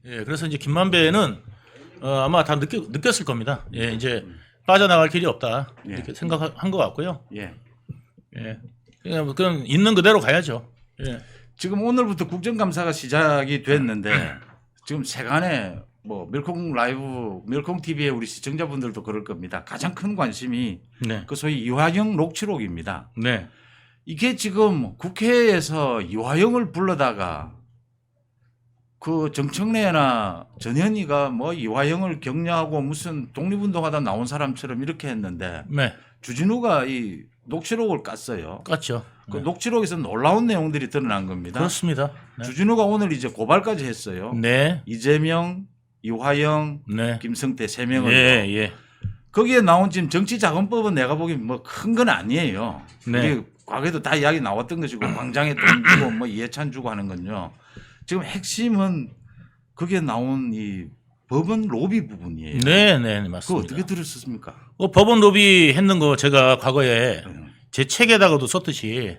예, 그래서 이제 김만배는 아마 다 느꼈을 겁니다. 예, 이제 빠져나갈 길이 없다 이렇게 생각한 것 같고요. 예. 예, 그냥 있는 그대로 가야죠. 예. 지금 오늘부터 국정감사가 시작이 됐는데 지금 세간에 뭐 멸콩 라이브, 멸콩 TV의 우리 시청자분들도 그럴 겁니다. 가장 큰 관심이 네, 그 소위 이화영 녹취록입니다. 네, 이게 지금 국회에서 이화영을 불러다가 그 정청래나 전현희가 뭐 이화영을 격려하고 무슨 독립운동하다 나온 사람처럼 이렇게 했는데 네, 주진우가 이 녹취록을 깠어요. 깠죠. 그 녹취록에서 놀라운 내용들이 드러난 겁니다. 그렇습니다. 네, 주진우가 오늘 이제 고발까지 했어요. 네, 이재명, 이화영, 네, 김성태 세 명을. 예, 예, 거기에 나온 지금 정치자금법은 내가 보기엔 뭐 큰 건 아니에요. 네. 우리 과거에도 다 이야기 나왔던 것이고 광장에 돈 주고 뭐 이해찬 주고 하는 건요. 지금 핵심은 거기에 나온 이 법원 로비 부분이에요. 네, 네, 그거 맞습니다. 어떻게 들으셨습니까? 법원 로비 했는 거 제가 과거에 제 책에다가도 썼듯이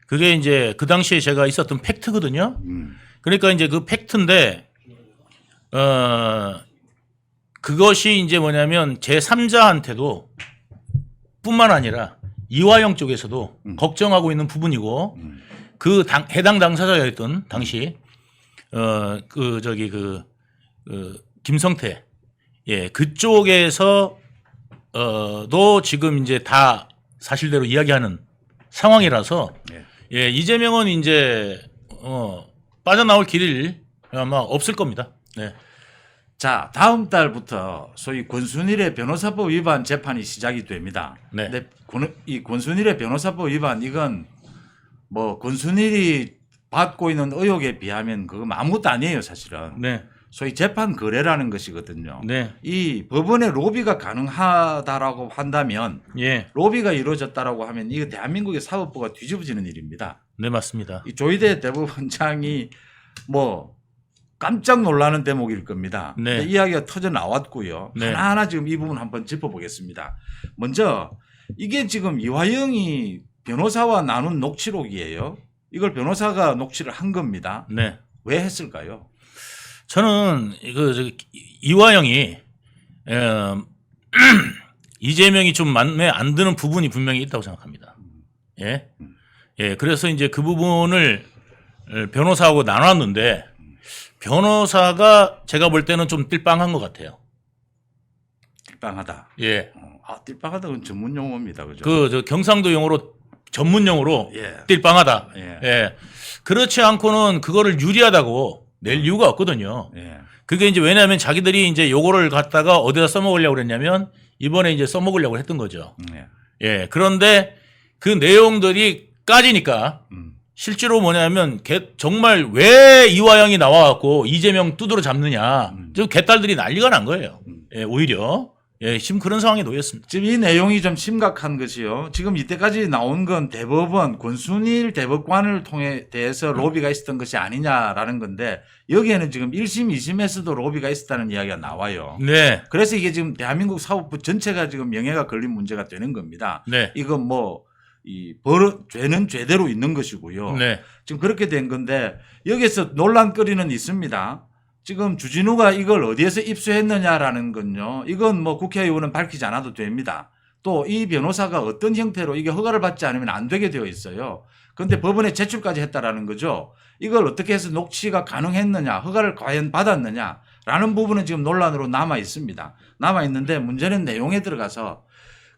그게 이제 그 당시에 제가 있었던 팩트거든요. 그러니까 이제 그 팩트인데 그것이 이제 뭐냐면 제 3자한테도 뿐만 아니라 이화영 쪽에서도 걱정하고 있는 부분이고 그 해당 당사자였던 당시 김성태 예 그쪽에서 도 지금 이제 다 사실대로 이야기하는 상황이라서 예 이재명은 이제 빠져나올 길이 아마 없을 겁니다. 네. 자, 다음 달부터 소위 권순일의 변호사법 위반 재판이 시작이 됩니다. 네. 근데 이 권순일의 변호사법 위반 이건 뭐 권순일이 받고 있는 의혹에 비하면 그거 아무것도 아니에요, 사실은. 네. 소위 재판 거래라는 것이거든요. 네. 이 법원의 로비가 가능하다라고 한다면 예. 로비가 이루어졌다라고 하면 이거 대한민국의 사법부가 뒤집어지는 일입니다. 네, 맞습니다. 이 조희대 대법원장이 뭐 깜짝 놀라는 대목일 겁니다. 네. 이야기가 터져 나왔고요. 네. 하나하나 지금 이 부분 한번 짚어보겠습니다. 먼저 이게 지금 이화영이 변호사와 나눈 녹취록이에요. 이걸 변호사가 녹취를 한 겁니다. 네. 왜 했을까요? 저는 이화영이 이재명이 좀 마음에 안 드는 부분이 분명히 있다고 생각합니다. 예. 예. 그래서 이제 그 부분을 변호사하고 나눴는데 변호사가 제가 볼 때는 좀 띨빵한 것 같아요. 띨빵하다. 예. 띨빵하다는 전문 용어입니다. 그죠? 저 경상도 용어로 전문 용어로 예. 띨빵하다. 예. 예. 그렇지 않고는 그거를 유리하다고 낼 이유가 없거든요. 예. 그게 이제 왜냐하면 자기들이 이제 요거를 갖다가 어디다 써먹으려고 그랬냐면 이번에 이제 써먹으려고 했던 거죠. 예. 예. 그런데 그 내용들이 까지니까 실제로 뭐냐면 정말 왜 이화영이 나와갖고 이재명 두드러 잡느냐. 저 개딸들이 난리가 난 거예요. 예. 오히려. 예. 지금 그런 상황에 놓였습니다. 지금 이 내용이 좀 심각한 것이요. 지금 이때까지 나온 건 대법원 권순일 대법관을 통해 대해서 로비가 있었던 것이 아니냐라는 건데 여기에는 지금 1심, 2심에서도 로비가 있었다는 이야기가 나와요. 네. 그래서 이게 지금 대한민국 사법부 전체가 지금 명예가 걸린 문제가 되는 겁니다. 네. 이건 뭐 죄는 죄대로 있는 것이고요. 네. 지금 그렇게 된 건데 여기서 논란거리는 있습니다. 지금 주진우가 이걸 어디에서 입수했느냐라는 건요. 이건 뭐 국회의원은 밝히지 않아도 됩니다. 또 이 변호사가 어떤 형태로 이게 허가를 받지 않으면 안 되게 되어 있어요. 그런데 법원에 제출까지 했다라는 거죠. 이걸 어떻게 해서 녹취가 가능했느냐, 허가를 과연 받았느냐라는 부분은 지금 논란으로 남아 있습니다. 남아 있는데 문제는 내용에 들어가서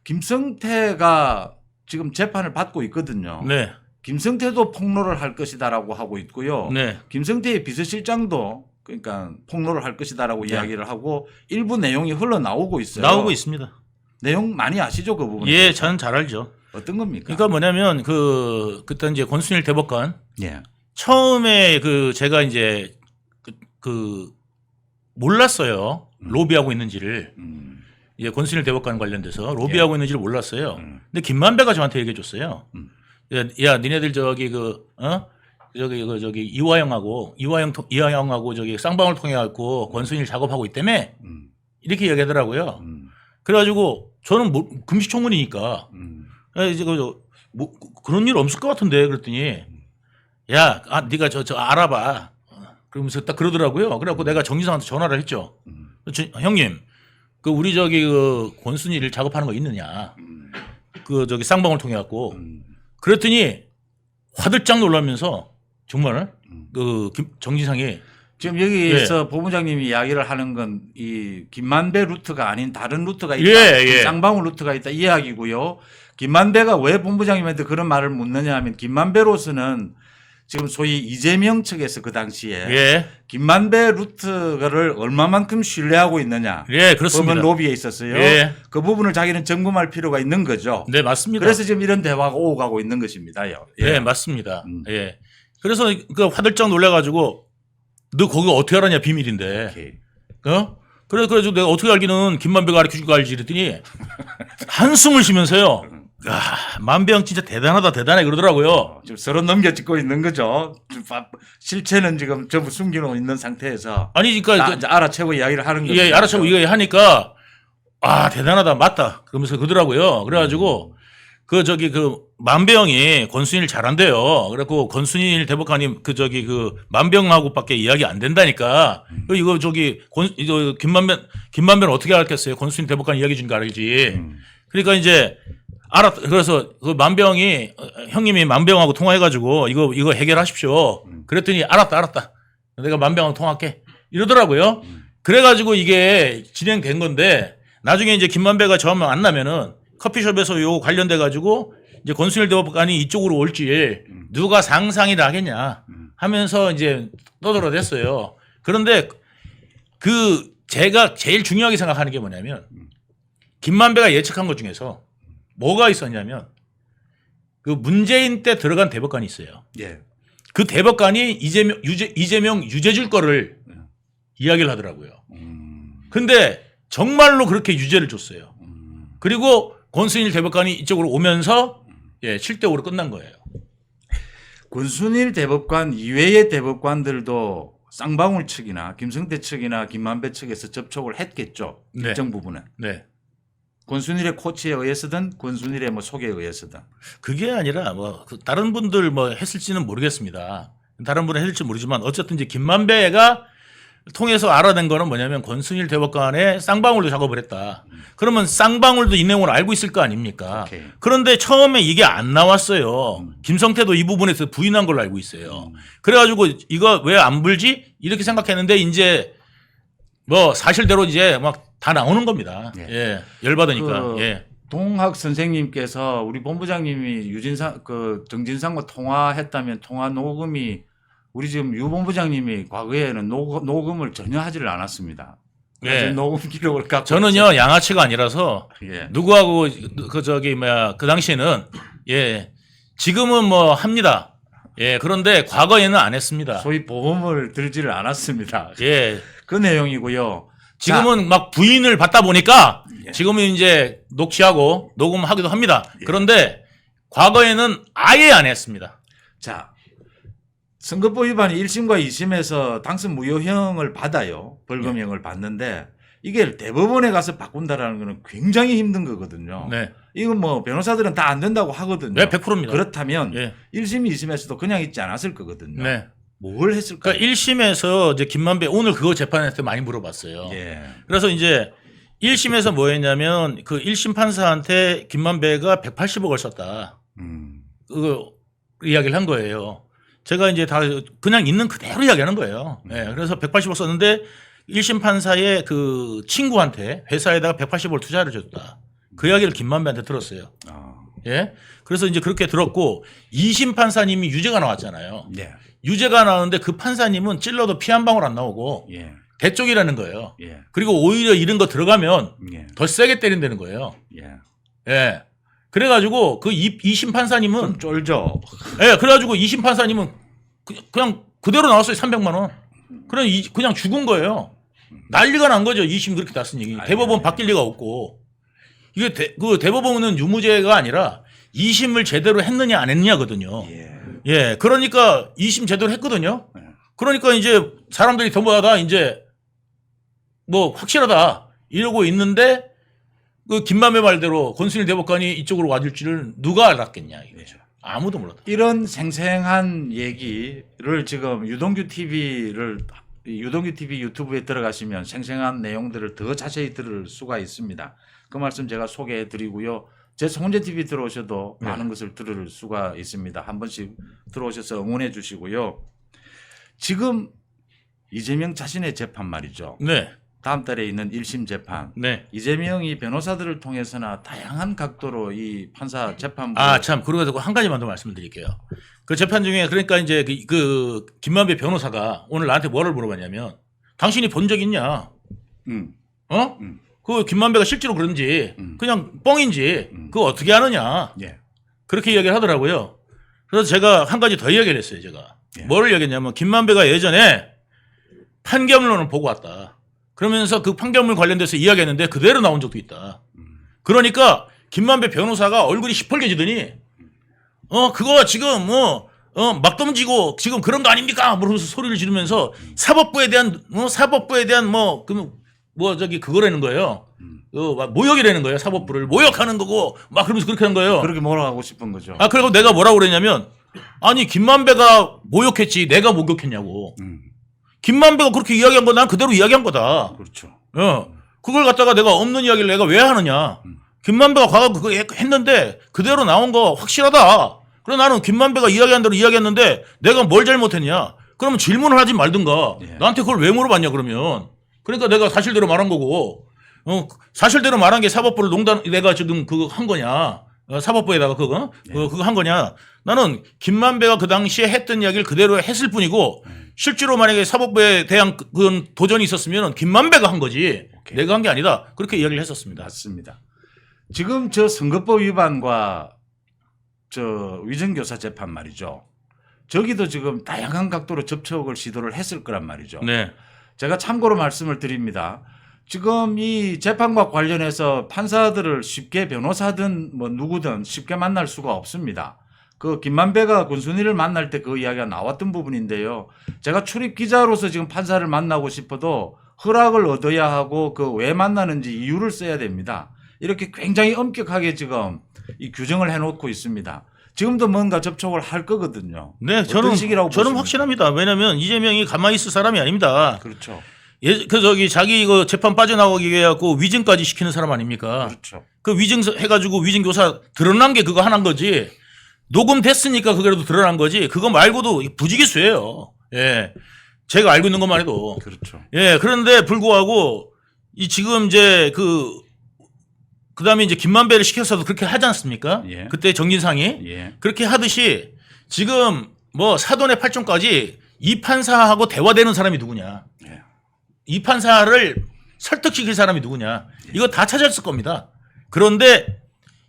김성태가 지금 재판을 받고 있거든요. 네. 김성태도 폭로를 할 것이다라고 하고 있고요. 네. 김성태의 비서실장도 그러니까 폭로를 할 것이다라고 네. 이야기를 하고 일부 내용이 흘러나오고 있어요. 나오고 있습니다. 내용 많이 아시죠? 그 부분? 예, 저는 잘 알죠. 어떤 겁니까? 그러니까 뭐냐면 그때 이제 권순일 대법관 예. 처음에 제가 이제 몰랐어요. 로비하고 있는지를. 이제 권순일 대법관 관련돼서 로비하고 있는지를 몰랐어요. 근데 김만배가 저한테 얘기해 줬어요. 야, 니네들 이화영하고 저기 쌍방울 통해 갖고 권순일 작업하고 있다며 이렇게 얘기하더라고요. 그래가지고 저는 금시초문이니까 이제 그런 일 없을 것 같은데 그랬더니 야, 네가 저 알아봐. 그러면서 딱 그러더라고요. 그래갖고 내가 정진상한테 전화를 했죠. 형님, 그 우리 저기 그 권순일 작업하는 거 있느냐? 그 저기 쌍방울 통해 갖고 그랬더니 화들짝 놀라면서 정말 그 정진상이 지금 여기서 본부장님이 이야기를 하는 건 이 김만배 루트가 아닌 다른 루트가 있다. 예. 쌍방울 루트가 있다 이 이야기고요. 김만배가 왜 본부장님한테 그런 말을 묻느냐 하면 김만배로서는 지금 소위 이재명 측에서 그 당시에 예. 김만배 루트를 얼마만큼 신뢰하고 있느냐. 예, 그렇습니다. 법원 로비에 있었어요. 예. 그 부분을 자기는 점검할 필요가 있는 거죠. 네, 맞습니다. 그래서 지금 이런 대화가 오고 가고 있는 것입니다요. 예. 네, 맞습니다. 예. 그래서 그 화들짝 놀래가지고 너 거기 어떻게 알았냐 비밀인데. 오케이. 어? 그래가지고 내가 어떻게 알기는 김만배가 가르쳐 줄거 알지 그랬더니 한숨을 쉬면서요. 야, 만배형 진짜 대단하다 대단해 그러더라고요. 지금 서로 넘겨짚고 있는 거죠. 실체는 지금 전부 숨기고 있는 상태에서 아니 그러니까 이제 알아채고 이야기를 하는 거죠. 예, 알아채고 이거 하니까 아 대단하다 맞다 그러면서 그러더라고요. 그래가지고 그 저기 그 만배형이 권순일 잘한대요. 그래갖고 권순일 대법관님 그 저기 그 만배형하고밖에 이야기 안 된다니까. 이거 저기 이거 김만배는 어떻게 알겠어요? 권순일 대법관 이야기 준 거 알지. 그러니까 이제 그래서 그 만배형이 형님이 만배형하고 통화해가지고 이거 해결하십시오. 그랬더니 알았다. 내가 만배형하고 통화할게. 이러더라고요. 그래가지고 이게 진행된 건데 나중에 이제 김만배가 저하고 만나면은 커피숍에서 요 관련돼 가지고 이제 권순일 대법관이 이쪽으로 올지 누가 상상이 나겠냐 하면서 이제 떠들어댔어요. 그런데 그 제가 제일 중요하게 생각하는 게 뭐냐면 김만배가 예측한 것 중에서 뭐가 있었냐면 그 문재인 때 들어간 대법관이 있어요. 예. 그 대법관이 이재명 유죄 줄 거를 이야기를 하더라고요. 근데 정말로 그렇게 유죄를 줬어요. 그리고 권순일 대법관이 이쪽으로 오면서 7대5로 끝난 거예요. 권순일 대법관 이외의 대법관들도 쌍방울 측이나 김성태 측이나 김만배 측에서 접촉을 했겠죠. 네. 일정 부분은. 네. 권순일의 코치에 의해서든 권순일의 뭐 소개에 의해서든. 그게 아니라 뭐 다른 분들 뭐 했을지는 모르겠습니다. 다른 분은 했을지 모르지만 어쨌든 이제 김만배가 통해서 알아낸 거는 뭐냐면 권순일 대법관의 쌍방울도 작업을 했다. 그러면 쌍방울도 이 내용을 알고 있을 거 아닙니까? 오케이. 그런데 처음에 이게 안 나왔어요. 김성태도 이 부분에서 부인한 걸로 알고 있어요. 그래가지고 이거 왜 안 불지? 이렇게 생각했는데 이제 뭐 사실대로 이제 막 다 나오는 겁니다. 예. 열받으니까. 예. 동학 선생님께서 우리 본부장님이 정진상과 통화했다면 통화 녹음이 우리 지금 유 본부장님이 과거에는 녹음을 전혀 하지를 않았습니다. 예. 녹음 기록을 갖고 저는요 양아치가 아니라서 예. 누구하고 그 당시에는 지금은 뭐 합니다. 예. 그런데 과거에는 안 했습니다. 소위 보험을 들지를 않았습니다. 예. 그 내용이고요. 지금은 막 부인을 받다 보니까 지금은 이제 녹취하고 녹음하기도 합니다. 그런데 과거에는 아예 안 했습니다. 자, 선거법 위반이 1심과 2심에서 당선 무효형을 받아요. 벌금형을 받는데 이게 대법원에 가서 바꾼다라는 거는 굉장히 힘든 거거든요. 네. 이건 뭐 변호사들은 다 안 된다고 하거든요. 네, 100%입니다. 그렇다면 예. 1심, 2심에서도 그냥 있지 않았을 거거든요. 네. 뭘 했을까요? 그러니까 1심에서 이제 김만배 오늘 그거 재판할 때 많이 물어봤어요. 예. 그래서 이제 1심에서 뭐 했냐면 그 1심 판사한테 김만배가 180억을 썼다. 그거 이야기를 한 거예요. 제가 이제 다 그냥 있는 그대로 이야기하는 거예요. 네, 그래서 180억 썼는데 1심 판사의 그 친구한테 회사에다가 180억을 투자를 줬다. 그 이야기를 김만배한테 들었어요. 예. 그래서 이제 그렇게 들었고 2심 판사님이 유죄가 나왔잖아요. 예. 유죄가 나오는데 그 판사님은 찔러도 피 한 방울 안 나오고 예. 대쪽이라는 거예요. 예. 그리고 오히려 이런 거 들어가면 예. 더 세게 때린다는 거예요. 예. 예. 그래가지고 그 2심 판사님은 좀 쫄죠. 예. 그래가지고 2심 판사님은 그냥 그대로 나왔어요. 300만 원. 그냥 죽은 거예요. 난리가 난 거죠. 2심 그렇게 났으니. 대법원 바뀔 리가 없고. 이게 그 대법원은 유무죄가 아니라 2심을 제대로 했느냐 안 했느냐거든요. 예. 그러니까 2심 제대로 했거든요. 그러니까 이제 사람들이 전부 다 이제 뭐 확실하다 이러고 있는데 그 김만배 말대로 권순일 대법관이 이쪽으로 와줄 줄을 누가 알았겠냐 이거죠. 아무도 몰랐다. 이런 생생한 얘기를 지금 유동규 TV 유튜브에 들어가시면 생생한 내용들을 더 자세히 들을 수가 있습니다. 그 말씀 제가 소개해 드리고요. 제 송은재 TV 들어오셔도 네. 많은 것을 들을 수가 있습니다. 한 번씩 들어오셔서 응원해 주시고요. 지금 이재명 자신의 재판 말이죠. 네. 다음 달에 있는 1심 재판. 네. 이재명이 변호사들을 통해서나 다양한 각도로 이 판사 재판부 참 그러고 한 가지만 더 말씀드릴게요. 그 재판 중에 그러니까 이제 그 김만배 변호사가 오늘 나한테 뭐를 물어봤냐면 당신이 본 적 있냐? 어? 그 김만배가 실제로 그런지 그냥 뻥인지 그거 어떻게 아느냐? 예. 그렇게 이야기를 하더라고요. 그래서 제가 한 가지 더 이야기를 했어요. 제가 예. 뭐를 이야기했냐면 김만배가 예전에 판결문을 보고 왔다. 그러면서 그 판결문 관련돼서 이야기했는데 그대로 나온 적도 있다. 그러니까 김만배 변호사가 얼굴이 시뻘개지더니 그거 지금 막 던지고 지금 그런 거 아닙니까? 그러면서 소리를 지르면서 사법부에 대한 그거라는 거예요. 막 모욕이라는 거예요. 사법부를 모욕하는 거고 막 그러면서 그렇게 한 거예요. 그렇게 뭐라 하고 싶은 거죠. 그리고 내가 뭐라고 그랬냐면 아니 김만배가 모욕했지 내가 목욕했냐고. 김만배가 그렇게 이야기한 거 난 그대로 이야기한 거다. 그렇죠. 그걸 갖다가 내가 없는 이야기를 내가 왜 하느냐. 김만배가 과거 그거 했는데 그대로 나온 거 확실하다. 그래 나는 김만배가 이야기한 대로 이야기했는데 내가 뭘 잘못했냐. 그러면 질문을 하지 말든가. 예. 나한테 그걸 왜 물어봤냐 그러면. 그러니까 내가 사실대로 말한 거고. 사실대로 말한 게 사법부를 내가 지금 그거 한 거냐. 사법부에다가 그거 한 거냐. 나는 김만배가 그 당시에 했던 이야기를 그대로 했을 뿐이고 실제로 만약에 사법부에 대한 그런 도전이 있었으면 김만배가 한 거지. 오케이. 내가 한 게 아니다. 그렇게 이야기를 했었습니다. 맞습니다. 지금 저 선거법 위반과 저 위정교사 재판 말이죠. 저기도 지금 다양한 각도로 접촉을 시도를 했을 거란 말이죠. 네. 제가 참고로 말씀을 드립니다. 지금 이 재판과 관련해서 판사들을 쉽게 변호사든 뭐 누구든 쉽게 만날 수가 없습니다. 그 김만배가 군순이를 만날 때 그 이야기가 나왔던 부분인데요. 제가 출입 기자로서 지금 판사를 만나고 싶어도 허락을 얻어야 하고 그 왜 만나는지 이유를 써야 됩니다. 이렇게 굉장히 엄격하게 지금 이 규정을 해놓고 있습니다. 지금도 뭔가 접촉을 할 거거든요. 네, 어떤 식이라고 저는 보십니까? 확실합니다. 왜냐하면 이재명이 가만히 있을 사람이 아닙니다. 그렇죠. 자기 이거 재판 빠져나가기 위해 갖고 위증까지 시키는 사람 아닙니까? 그렇죠. 그 위증 해가지고 위증교사 드러난 게 그거 하나인 거지. 녹음됐으니까 그게라도 드러난 거지. 그거 말고도 부지기수예요. 예. 제가 알고 있는 것만 해도. 그렇죠. 예. 그런데 불구하고 이 지금 이제 그다음에 이제 김만배를 시켜서도 그렇게 하지 않습니까? 예. 그때 정진상이 예. 그렇게 하듯이 지금 뭐 사돈의 팔촌까지 이 판사하고 대화되는 사람이 누구냐? 예. 이 판사를 설득시킬 사람이 누구냐? 이거 다 찾았을 겁니다. 그런데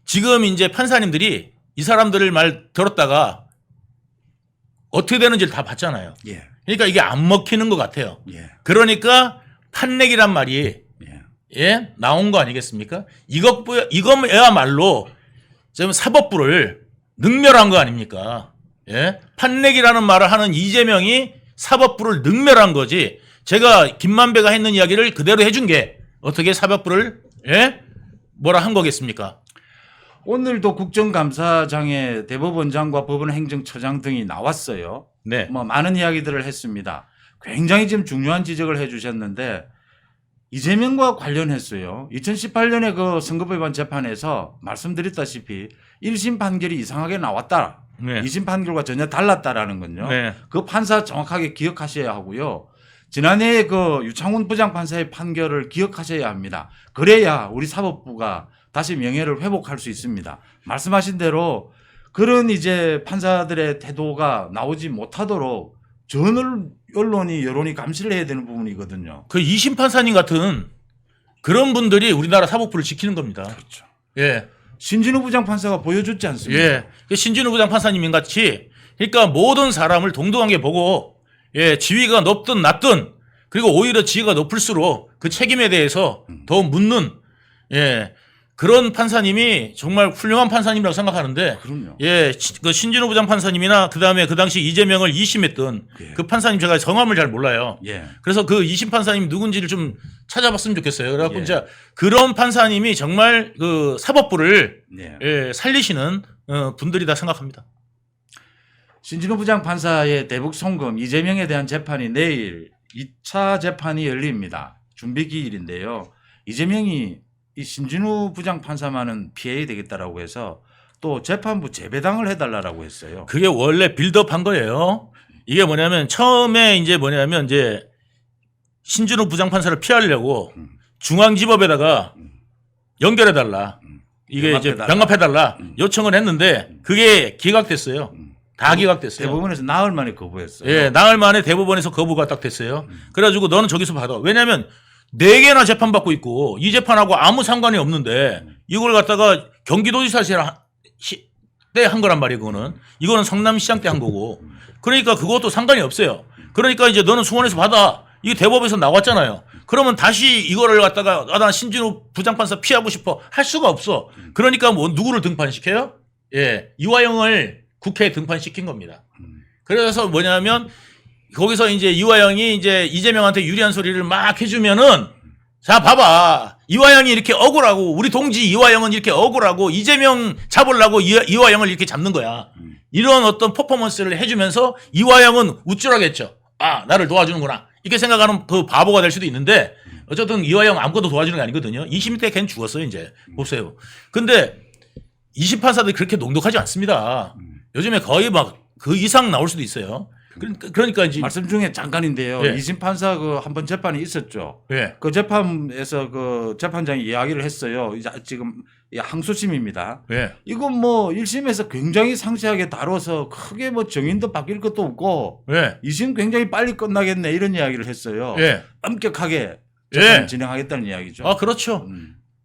지금 이제 판사님들이 이 사람들을 말 들었다가 어떻게 되는지를 다 봤잖아요. 예. 그러니까 이게 안 먹히는 것 같아요. 예. 그러니까 판내기란 말이 예. 나온 거 아니겠습니까? 이거야말로 지금 사법부를 능멸한 거 아닙니까? 예? 판내기라는 말을 하는 이재명이 사법부를 능멸한 거지. 제가 김만배가 했는 이야기를 그대로 해준 게 어떻게 사법부를 뭐라 한 거겠습니까? 오늘도 국정감사장에 대법원장과 법원행정처장 등이 나왔어요. 네. 뭐 많은 이야기들을 했습니다. 굉장히 지금 중요한 지적을 해주셨는데 이재명과 관련했어요. 2018년에 그 선거법 위반 재판에서 말씀드렸다시피 1심 판결이 이상하게 나왔다. 네. 2심 판결과 전혀 달랐다라는 건요. 네. 그 판사 정확하게 기억하셔야 하고요. 지난해 그 유창훈 부장판사의 판결을 기억하셔야 합니다. 그래야 우리 사법부가 다시 명예를 회복할 수 있습니다. 말씀하신 대로 그런 이제 판사들의 태도가 나오지 못하도록 전 언론이 여론이 감시를 해야 되는 부분이거든요. 그 이심 판사님 같은 그런 분들이 우리나라 사법부를 지키는 겁니다. 그렇죠. 예. 신진우 부장판사가 보여줬지 않습니까? 예. 그 신진우 부장판사님 같이 그러니까 모든 사람을 동등하게 보고 지위가 높든 낮든 그리고 오히려 지위가 높을수록 그 책임에 대해서 더 묻는 그런 판사님이 정말 훌륭한 판사님이라고 생각하는데 그럼요. 그 신진우 부장 판사님이나 그다음에 그 당시 이재명을 2심했던 예. 그 판사님 제가 성함을 잘 몰라요. 예. 그래서 그 2심 판사님 누군지를 좀 찾아봤으면 좋겠어요. 그래갖고 예. 이제 그런 판사님이 정말 그 사법부를 예. 살리시는 분들이다 생각합니다. 신진우 부장판사의 대북 송금 이재명에 대한 재판이 내일 2차 재판이 열립니다. 준비 기일인데요. 이재명이 이 신진우 부장판사만은 피해야 되겠다라고 해서 또 재판부 재배당을 해달라고 했어요. 그게 원래 빌드업한 거예요. 이게 뭐냐면 처음에 이제 뭐냐면 이제 신진우 부장판사를 피하려고 중앙지법에다가 연결해달라. 이게 이제 병합해달라 요청을 했는데 그게 기각됐어요. 다 기각됐어요. 대법원에서 나흘 만에 거부했어요. 예, 나흘 만에 대법원에서 거부가 딱 됐어요. 그래가지고 너는 저기서 받아. 왜냐하면 4개나 재판받고 있고 이 재판하고 아무 상관이 없는데 이걸 갖다가 경기도지사실 때 한 거란 말이에요. 이거는 성남시장 때 한 거고. 그러니까 그것도 상관이 없어요. 그러니까 이제 너는 수원에서 받아. 이게 대법에서 나왔잖아요. 그러면 다시 이거를 갖다가 나 신진우 부장판사 피하고 싶어 할 수가 없어. 그러니까 뭐 누구를 등판시켜요? 예, 이화영을 국회에 등판시킨 겁니다. 그래서 뭐냐면 거기서 이제 이화영이 이제 이재명한테 유리한 소리를 막 해주면은 자 봐봐 이화영이 이렇게 억울하고 우리 동지 이화영은 이렇게 억울하고 이재명 잡으려고 이화영을 이렇게 잡는 거야. 이런 어떤 퍼포먼스를 해주면서 이화영은 우쭐하겠죠. 아 나를 도와주는구나 이렇게 생각하는 그 바보가 될 수도 있는데 어쨌든 이화영 아무것도 도와주는 게 아니거든요. 20대 때 걔는 죽었어요 이제 보세요. 근데 20판사들이 그렇게 녹록하지 않습니다. 요즘에 거의 막 그 이상 나올 수도 있어요. 그러니까 이제 말씀 중에 잠깐인데요. 예. 이심 판사 그 한 번 재판이 있었죠. 예. 그 재판에서 그 재판장이 이야기를 했어요. 이제 지금 항소심입니다. 예. 이건 뭐 1심에서 굉장히 상세하게 다뤄서 크게 뭐 정인도 바뀔 것도 없고 예. 2심 굉장히 빨리 끝나겠네 이런 이야기를 했어요. 예. 엄격하게 재판을 예. 진행하겠다는 이야기죠. 아 그렇죠.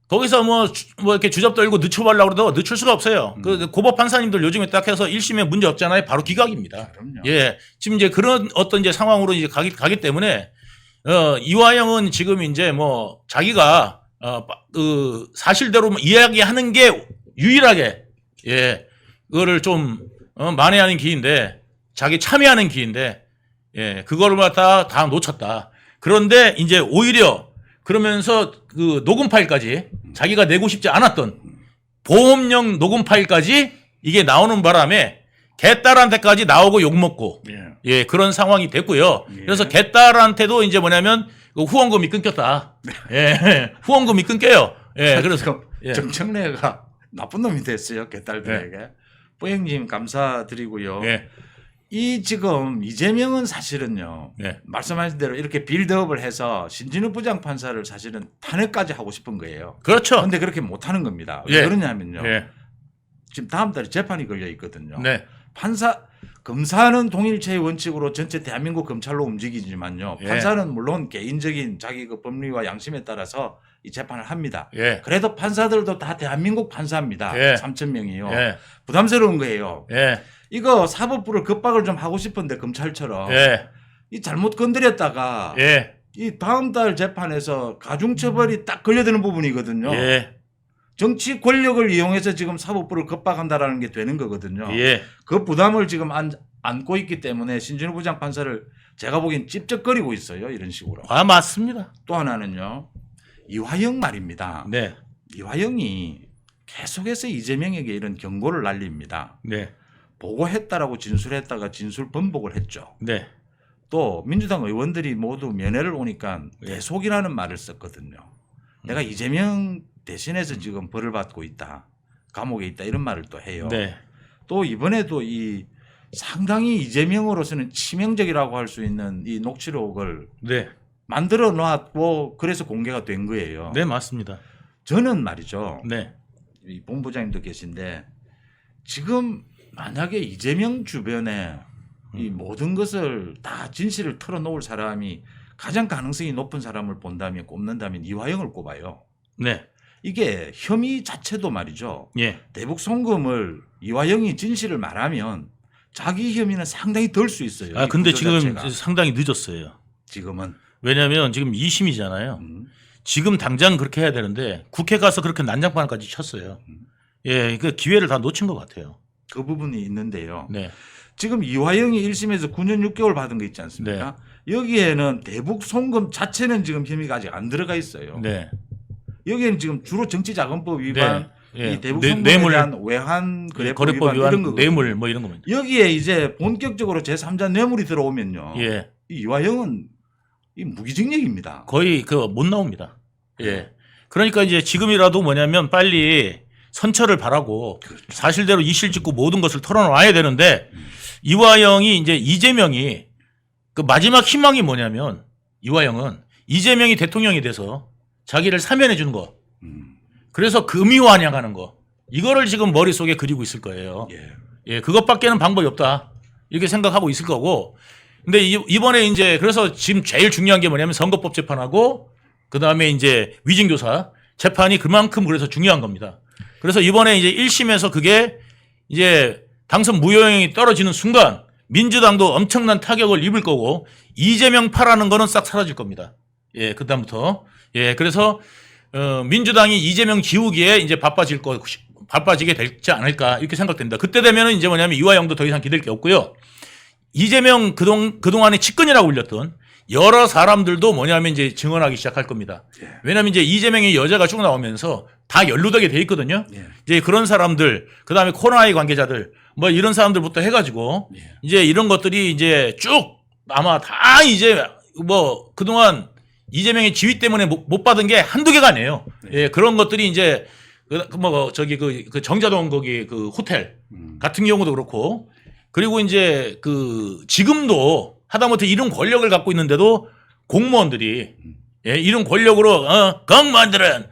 거기서 뭐 이렇게 주접 떨고 늦춰보려고 해도 늦출 수가 없어요. 그 고법 판사님들 요즘에 딱 해서 1심에 문제 없잖아요. 바로 기각입니다. 그럼요. 예. 지금 이제 그런 어떤 이제 상황으로 이제 가기 때문에 이화영은 지금 이제 뭐 자기가 그 사실대로 이야기하는 게 유일하게 예. 그거를 좀 만회하는 기인데 자기 참여하는 기인데 예. 그거를 갖다 다 놓쳤다. 그런데 이제 오히려 그러면서 그 녹음 파일까지 자기가 내고 싶지 않았던 보험용 녹음 파일까지 이게 나오는 바람에 개딸한테까지 나오고 욕먹고 예 그런 상황이 됐고요. 예. 그래서 개딸한테도 이제 뭐냐면 그 후원금이 끊겼다. 예 후원금이 끊겨요. 예 그래서 예. 정청래가 나쁜 놈이 됐어요. 개딸들에게. 뿌행님 감사드리고요. 예. 이 지금 이재명은 사실은요. 예. 말씀하신 대로 이렇게 빌드업을 해서 신진우 부장판사를 사실은 탄핵까지 하고 싶은 거예요. 그렇죠. 그런데 그렇게 못하는 겁니다. 왜 예. 그러냐면요. 예. 지금 다음 달에 재판이 걸려 있거든요. 네. 검사는 동일체의 원칙으로 전체 대한민국 검찰로 움직이지만요. 예. 판사는 물론 개인적인 자기 그 법리와 양심에 따라서 이 재판을 합니다. 예. 그래도 판사들도 다 대한민국 판사입니다. 예. 3,000명이요. 예. 부담스러운 거예요. 예. 이거 사법부를 급박을 좀 하고 싶은데 검찰처럼 예. 이 잘못 건드렸다가 예. 이 다음 달 재판에서 가중처벌이 딱 걸려드는 부분이거든요. 예. 정치 권력을 이용해서 지금 사법부를 급박한다라는 게 되는 거거든요. 예. 그 부담을 지금 안고 있기 때문에 신진우 부장판사를 제가 보기엔 찝쩍거리고 있어요. 이런 식으로. 아 맞습니다. 또 하나는요. 이화영 말입니다. 네. 이화영이 계속해서 이재명에게 이런 경고를 날립니다. 네. 보고했다라고 진술했다가 진술 번복을 했죠. 네. 또 민주당 의원들이 모두 면회를 오니까 네. 대속이라는 말을 썼거든요. 내가 이재명 대신해서 지금 벌을 받고 있다. 감옥에 있다. 이런 말을 또 해요. 네. 또 이번에도 이 상당히 이재명으로서는 치명적이라고 할 수 있는 이 녹취록을 네. 만들어 놨고 그래서 공개가 된 거예요. 네 맞습니다. 저는 말이죠. 네. 이 본부장님도 계신데 지금 만약에 이재명 주변에 이 모든 것을 다 진실을 털어놓을 사람이 가장 가능성이 높은 사람을 본다면 꼽는다면 이화영을 꼽아요. 네. 이게 혐의 자체도 말이죠. 예. 대북 송금을 이화영이 진실을 말하면 자기 혐의는 상당히 덜 수 있어요. 아 이 근데 구조 지금 자체가. 상당히 늦었어요. 지금은 왜냐하면 지금 2심이잖아요. 지금 당장 그렇게 해야 되는데 국회 가서 그렇게 난장판까지 쳤어요. 예, 그 기회를 다 놓친 것 같아요. 그 부분이 있는데요. 네. 지금 이화영이 1심에서 9년 6개월 받은 거 있지 않습니까? 여기에는 대북 송금 자체는 지금 혐의가 아직 안 들어가 있어요. 네. 여기에는 지금 주로 정치자금법 위반, 네. 예. 이 대북 송금에 뇌물, 대한 외환 거래법 거래법 위반 이런 위반, 거 뇌물 뭐 이런 겁니다. 여기에 이제 본격적으로 제3자 뇌물이 들어오면요. 예. 이 이화영은 이 무기징역입니다. 거의 그 못 나옵니다. 예. 그러니까 이제 지금이라도 뭐냐면 빨리 선처를 바라고 그렇죠. 사실대로 이실 짓고 모든 것을 털어놔야 되는데 이화영이 이제 이재명이 그 마지막 희망이 뭐냐면 이화영은 이재명이 대통령이 돼서 자기를 사면해 주는 거. 그래서 금이환영하는 거. 이거를 지금 머릿속에 그리고 있을 거예요. 예. 예, 그것밖에는 방법이 없다. 이렇게 생각하고 있을 거고. 근데 이번에 이제 그래서 지금 제일 중요한 게 뭐냐면 선거법 재판하고 그다음에 이제 위증교사 재판이 그만큼 그래서 중요한 겁니다. 그래서 이번에 이제 1심에서 그게 이제 당선 무효형이 떨어지는 순간 민주당도 엄청난 타격을 입을 거고 이재명 파라는 거는 싹 사라질 겁니다. 예, 그다음부터. 예, 그래서 민주당이 이재명 지우기에 이제 바빠지게 되지 않을까 이렇게 생각됩니다. 그때 되면은 이제 뭐냐면 이화영도 더 이상 기댈 게 없고요. 이재명 그동안에 측근이라고 불렸던 여러 사람들도 뭐냐면 이제 증언하기 시작할 겁니다. 왜냐하면 이제 이재명의 여자가 쭉 나오면서 다 연루되게 돼 있거든요. 이제 그런 사람들, 그 다음에 코로나19 관계자들, 뭐 이런 사람들부터 해가지고 이제 이런 것들이 이제 쭉 아마 다 이제 뭐 그동안 이재명의 지위 때문에 못 받은 게 한두 개가 아니에요. 예, 그런 것들이 이제 그 정자동 거기 그 호텔 같은 경우도 그렇고 그리고 이제 그 지금도 하다못해 이런 권력을 갖고 있는데도 공무원들이 예, 이런 권력으로 공무원들은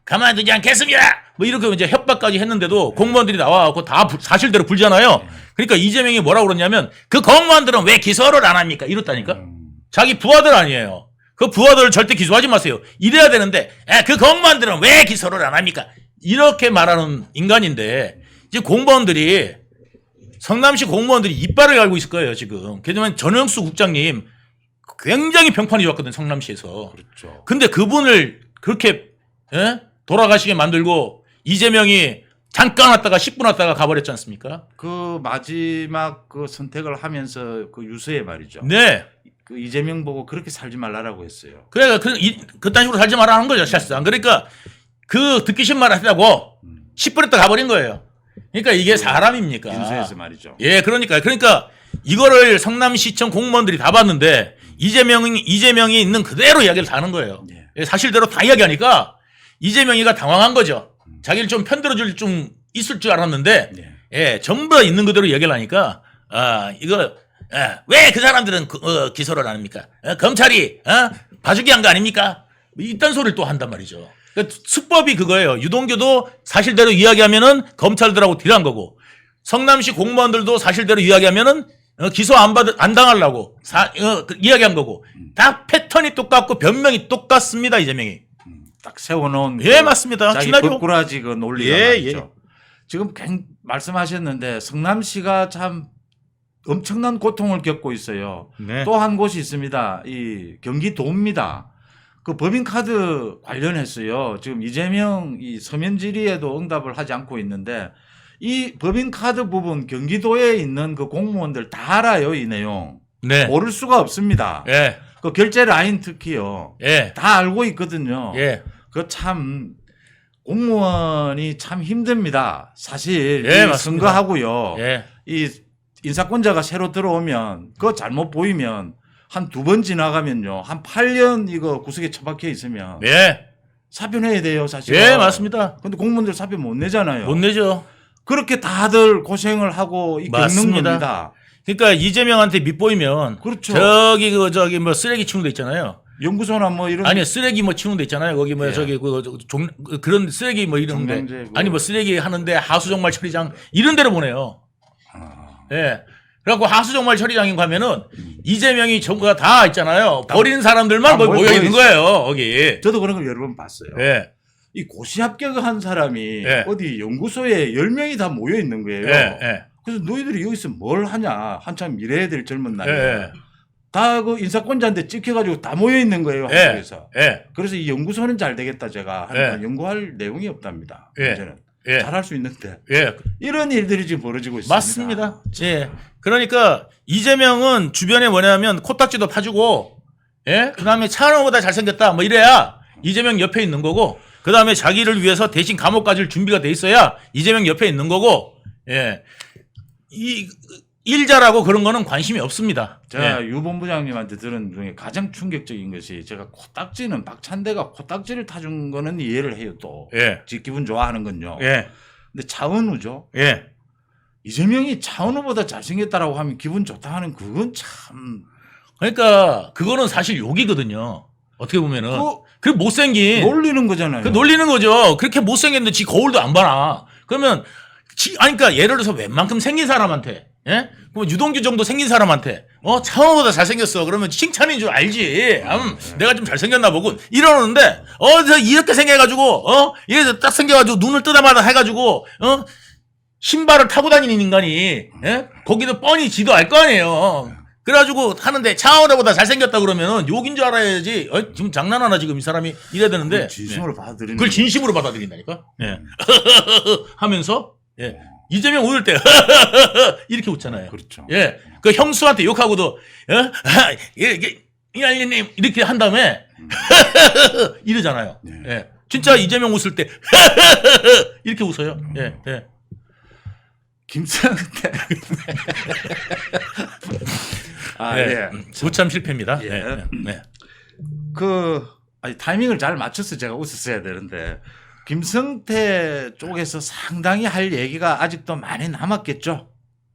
가만두지 않겠습니다. 뭐 이렇게 이제 협박까지 했는데도 공무원들이 나와갖고 다 사실대로 불잖아요. 그러니까 이재명이 뭐라고 그러냐면 그 공무원들은 왜 기소를 안 합니까? 이렇다니까. 자기 부하들 아니에요. 그 부하들을 절대 기소하지 마세요. 이래야 되는데 그 공무원들은 왜 기소를 안 합니까? 이렇게 말하는 인간인데 이제 공무원들이 성남시 공무원들이 이빨을 갈고 있을 거예요 지금. 왜냐면 전영수 국장님 굉장히 평판이 좋았거든 성남시에서. 그렇죠. 근데 그분을 그렇게 돌아가시게 만들고 이재명이 잠깐 왔다가 10분 왔다가 가버렸지 않습니까? 그 마지막 그 선택을 하면서 그 유서에 말이죠. 네. 그 이재명 보고 그렇게 살지 말라라고 했어요. 그러니까 그딴 식으로 살지 말라는 거죠 사실상. 그러니까 그 듣기 싫은 말을 하다고 10분 있다 가버린 거예요. 그러니까 이게 사람입니까? 인수해서 말이죠. 예, 그러니까 이거를 성남시청 공무원들이 다 봤는데 이재명이 있는 그대로 이야기를 다 하는 거예요. 예, 사실대로 다 이야기하니까 이재명이가 당황한 거죠. 자기를 좀 편들어줄 좀 있을 줄 알았는데 예, 전부 다 있는 그대로 이야기를 하니까 이거 왜 그 사람들은 기소를 안 합니까? 검찰이 봐주기 한 거 아닙니까? 이딴 소리를 또 한단 말이죠. 그러니까 수법이 그거예요. 유동규도 사실대로 이야기하면은 검찰들하고 딜한 거고 성남시 공무원들도 사실대로 이야기하면은 기소 안 당하려고 이야기한 거고 다 패턴이 똑같고 변명이 똑같습니다. 이재명이. 딱 세워놓은 예, 맞습니다. 자기 시나리오. 법꾸라지 그 논리가 예, 말이죠. 지금 말씀하셨는데 성남시가 참 엄청난 고통을 겪고 있어요. 네. 또 한 곳이 있습니다. 이 경기도입니다. 그 법인카드 관련해서요. 지금 이재명 이 서면 질의에도 응답을 하지 않고 있는데 이 법인카드 부분 경기도에 있는 그 공무원들 다 알아요. 이 내용. 네. 모를 수가 없습니다. 예. 그 결제 라인 특히요. 예. 다 알고 있거든요. 예. 그 참 공무원이 참 힘듭니다. 사실 예, 이 맞습니다. 선거하고요. 예. 이 인사권자가 새로 들어오면 그거 잘못 보이면 한 2번 지나가면요. 한 8년 이거 구석에 처박혀 있으면 예. 사표내야 돼요, 사실. 예, 맞습니다. 근데 공무원들 사표 못 내잖아요. 못 내죠. 그렇게 다들 고생을 하고 겪는 맞습니다. 겁니다. 그러니까 이재명한테 밑보이면 그렇죠. 저기 뭐 쓰레기 치우는 데 있잖아요. 연구소나 뭐 이런 아니 쓰레기 뭐 치우는 데 있잖아요. 거기 뭐 예. 저기 그런 쓰레기 뭐 이런데 종량제 아니 뭐 쓰레기 하는데 하수종말 처리장 이런 데로 보내요. 예. 그래갖고 하수종말 처리장에 가면은 이재명이 전부가 다 있잖아요. 버리는 사람들만 다 거기 모여 있는 있어요. 거예요. 거기. 저도 그런 걸 여러 번 봤어요. 예. 이 고시 합격한 사람이 예. 어디 연구소에 10명이 다 모여 있는 거예요. 예. 예. 그래서 너희들이 여기서 뭘 하냐. 한참 미래에 될 젊은 날에. 예. 다 그 인사권자한테 찍혀가지고 다 모여 있는 거예요. 예. 한국에서. 예. 그래서 이 연구소는 잘 되겠다 제가 하니까 예. 연구할 내용이 없답니다. 예. 문제는. 예. 잘할 수 있는데. 예. 이런 일들이 지금 벌어지고 있습니다. 맞습니다. 예. 그러니까 이재명은 주변에 뭐냐면 코딱지도 파주고, 예. 그다음에 차은우보다 잘생겼다 뭐 이래야 이재명 옆에 있는 거고 그다음에 자기를 위해서 대신 감옥 가줄 준비가 돼 있어야 이재명 옆에 있는 거고, 예. 이 일자라고 그런 거는 관심이 없습니다. 제가 예. 유 본부장님한테 들은 중에 가장 충격적인 것이 제가 코딱지는 박찬대가 코딱지를 타준 거는 이해를 해요 또. 예. 지 기분 좋아하는 건요. 예. 근데 차은우죠. 예. 이재명이 차은우보다 잘생겼다라고 하면 기분 좋다 하는 그건 참. 그러니까 그거는 사실 욕이거든요. 어떻게 보면은 그 못생긴 놀리는 거잖아요. 그 놀리는 거죠. 그렇게 못생겼는데 지 거울도 안 봐나. 그러면 아니 그러니까 예를 들어서 웬만큼 생긴 사람한테, 예? 그럼 유동규 정도 생긴 사람한테 차은우보다 잘생겼어. 그러면 칭찬인 줄 알지. 내가 좀 잘생겼나 보군. 이러는데 저 이렇게 생겨가지고 이게 딱 생겨가지고 눈을 뜨다마다 해가지고 신발을 타고 다니는 인간이, 예? 거기도 뻔히 지도 알 거 아니에요. 그래가지고 하는데 차은우보다 잘생겼다 그러면은 욕인 줄 알아야지. 지금 장난하나 지금 이 사람이 이래야 되는데. 진심으로 받아들이는. 그걸 진심으로 받아들인다니까. 예. 하면서 예. 이재명 웃을 때 이렇게 웃잖아요. 그렇죠. 예. 그 형수한테 욕하고도 이알리님 이렇게 한 다음에 이러잖아요. 예. 진짜 이재명 웃을 때 이렇게 웃어요. 예. 예. 김성태. 아, 예. 예. 우참 실패입니다. 예. 예. 예. 아니, 타이밍을 잘 맞춰서 제가 웃었어야 되는데 김성태 쪽에서 상당히 할 얘기가 아직도 많이 남았겠죠.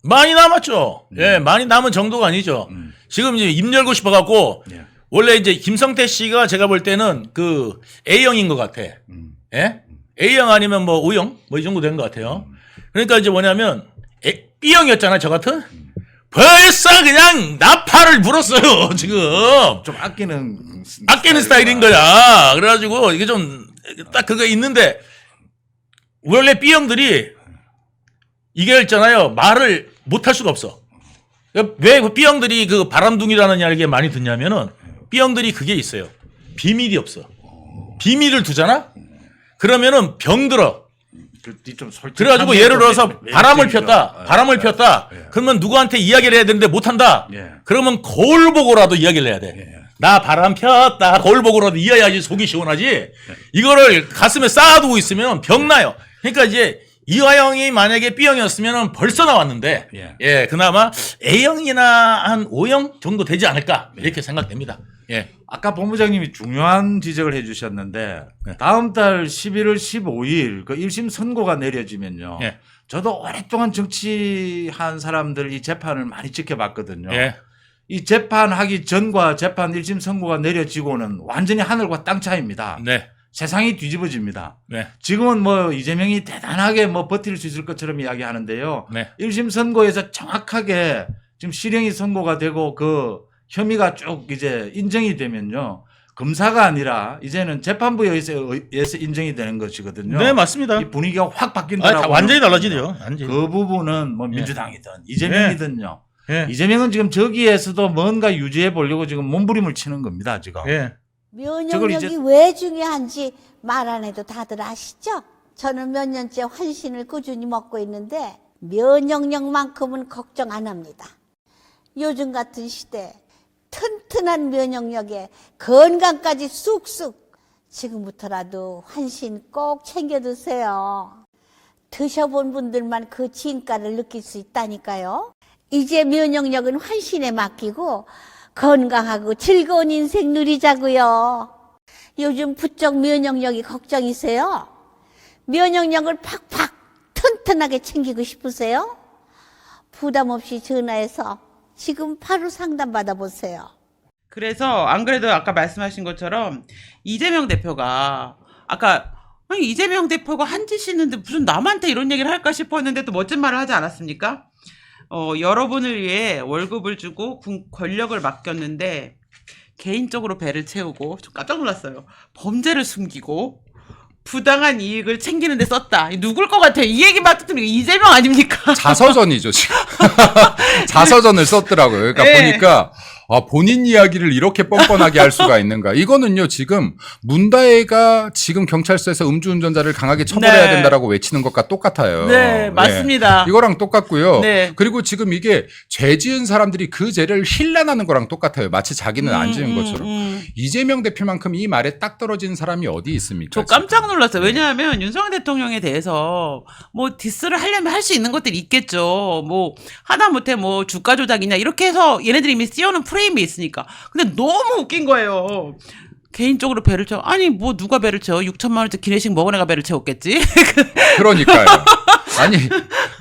많이 남았죠. 예, 많이 남은 정도가 아니죠. 지금 이제 입 열고 싶어갖고 예. 원래 이제 김성태 씨가 제가 볼 때는 그 A형인 것 같아. 예? A형 아니면 뭐 O형? 뭐 이 정도 된 것 같아요. 그러니까 이제 뭐냐면 B형이었잖아, 저 같은? 벌써 그냥 나팔을 불었어요, 지금. 좀 아끼는 스타일인 거야. 그래가지고 이게 좀 딱 그거 있는데 원래 B형들이 이게 있잖아요. 말을 못 할 수가 없어. 왜 B형들이 그 바람둥이라는 이야기 많이 듣냐면은 B형들이 그게 있어요. 비밀이 없어. 비밀을 두잖아? 그러면은 병들어. 그래가지고 예를 들어서 바람을 폈다. 그러면 누구한테 이야기를 해야 되는데 못한다. 그러면 거울 보고라도 이야기를 해야 돼. 나 바람 폈다. 거울 보고라도 이어야지 속이 시원하지. 이거를 가슴에 쌓아두고 있으면 병나요. 그러니까 이제 이화영이 만약에 B형이었으면 벌써 나왔는데, 예, 그나마 A형이나 한 O형 정도 되지 않을까 이렇게 생각됩니다. 예. 아까 본부장님이 중요한 지적을 해주셨는데 다음 달 11월 15일 그 1심 선고가 내려지면요. 예. 저도 오랫동안 정치한 사람들 이 재판을 많이 지켜봤거든요. 예. 이 재판하기 전과 재판 1심 선고가 내려지고는 완전히 하늘과 땅 차이입니다. 네. 세상이 뒤집어집니다. 네. 지금은 뭐 이재명이 대단하게 뭐 버틸 수 있을 것처럼 이야기하는데요. 네. 1심 선고에서 정확하게 지금 실형이 선고가 되고 그 혐의가 쭉 이제 인정이 되면요. 검사가 아니라 이제는 재판부에 의해서 인정이 되는 것이거든요. 네, 맞습니다. 이 분위기가 확 바뀐다라고. 완전히 달라지네요. 완전히. 그 부분은 뭐 민주당이든 이재명이든요. 예. 이재명은 지금 저기에서도 뭔가 유지해 보려고 지금 몸부림을 치는 겁니다. 지금. 예. 면역력이 왜 중요한지 말 안 해도 다들 아시죠? 저는 몇 년째 환신을 꾸준히 먹고 있는데 면역력만큼은 걱정 안 합니다. 요즘 같은 시대 튼튼한 면역력에 건강까지 쑥쑥 지금부터라도 환신 꼭 챙겨 드세요. 드셔본 분들만 그 진가를 느낄 수 있다니까요. 이제 면역력은 환신에 맡기고 건강하고 즐거운 인생 누리자고요. 요즘 부쩍 면역력이 걱정이세요? 면역력을 팍팍 튼튼하게 챙기고 싶으세요? 부담 없이 전화해서 지금 바로 상담 받아보세요. 그래서 안 그래도 아까 말씀하신 것처럼 이재명 대표가 아까 아니, 이재명 대표가 한 짓이 있는데 무슨 남한테 이런 얘기를 할까 싶었는데 또 멋진 말을 하지 않았습니까? 여러분을 위해 월급을 주고 권력을 맡겼는데 개인적으로 배를 채우고 좀 깜짝 놀랐어요. 범죄를 숨기고 부당한 이익을 챙기는 데 썼다. 누굴 것 같아요? 이 얘기만 듣으면 이재명 아닙니까? 자서전이죠, 지금. 자서전을 썼더라고요. 그러니까 네. 보니까 본인 이야기를 이렇게 뻔뻔하게 할 수가 있는가. 이거는요, 지금 문다혜가 지금 경찰서에서 음주운전자를 강하게 처벌해야 네. 된다라고 외치는 것과 똑같아요. 네, 맞습니다. 이거랑 똑같고요. 네. 그리고 지금 이게 죄 지은 사람들이 그 죄를 힐난하는 거랑 똑같아요. 마치 자기는 안 지은 것처럼. 이재명 대표만큼 이 말에 딱 떨어진 사람이 어디 있습니까? 저 깜짝 놀랐어요. 왜냐하면 윤석열 대통령에 대해서 뭐 디스를 하려면 할 수 있는 것들이 있겠죠. 뭐 하다못해 뭐 주가 조작이냐 이렇게 해서 얘네들이 이미 씌워놓은 프레임이 있으니까. 근데 너무 웃긴 거예요. 개인적으로 배를 채워. 아니 뭐 누가 배를 채워? 6천만 원짜리 기내식 먹은 애가 배를 채웠겠지. 그러니까요. 아니,